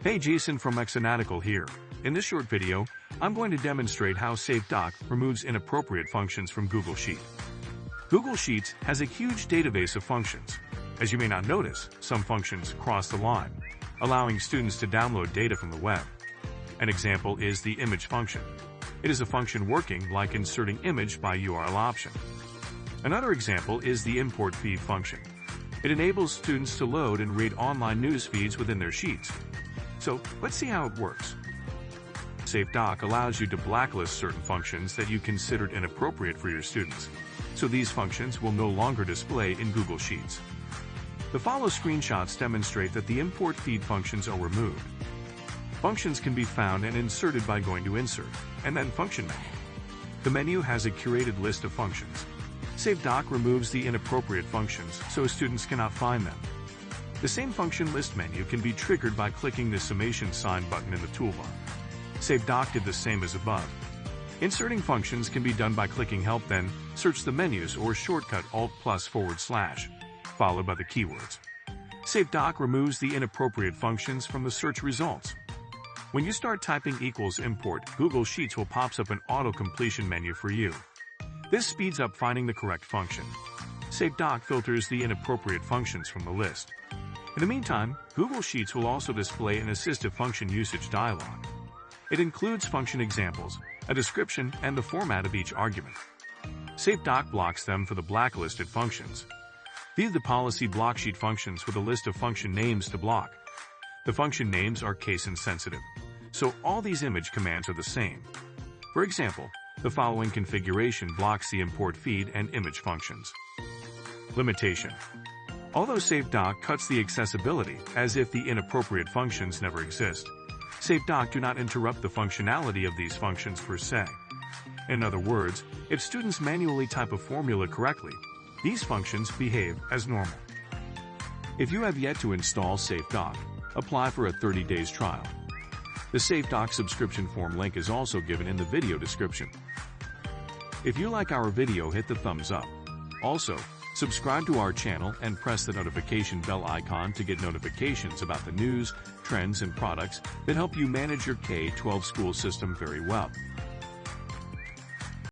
Hey, Jason from Xfanatical here. In this short video, I'm going to demonstrate how SafeDoc removes inappropriate functions from Google Sheets. Google Sheets has a huge database of functions. As you may not notice, some functions cross the line, allowing students to download data from the web. An example is the image function. It is a function working like inserting image by URL option. Another example is the import feed function. It enables students to load and read online news feeds within their sheets. So let's see how it works. SafeDoc allows you to blacklist certain functions that you considered inappropriate for your students, so these functions will no longer display in Google Sheets. The follow screenshots demonstrate that the import feed functions are removed. Functions can be found and inserted by going to Insert, and then Function menu. The menu has a curated list of functions. SafeDoc removes the inappropriate functions so students cannot find them. The same function list menu can be triggered by clicking the summation sign button in the toolbar. SafeDoc did the same as above. Inserting functions can be done by clicking Help, then search the menus or shortcut Alt+/, followed by the keywords. SafeDoc removes the inappropriate functions from the search results. When you start typing =import, Google Sheets will pop up an auto-completion menu for you. This speeds up finding the correct function. SafeDoc filters the inappropriate functions from the list. In the meantime, Google Sheets will also display an assistive function usage dialog. It includes function examples, a description, and the format of each argument. SafeDoc blocks them for the blacklisted functions. View the policy block sheet functions with a list of function names to block. The function names are case-insensitive, so all these image commands are the same. For example, the following configuration blocks the import feed and image functions. Limitation. Although SafeDoc cuts the accessibility as if the inappropriate functions never exist, SafeDoc do not interrupt the functionality of these functions per se. In other words, if students manually type a formula correctly, these functions behave as normal. If you have yet to install SafeDoc, apply for a 30 days trial. The SafeDoc subscription form link is also given in the video description. If you like our video, hit the thumbs up. Also, subscribe to our channel and press the notification bell icon to get notifications about the news, trends, and products that help you manage your K-12 school system very well.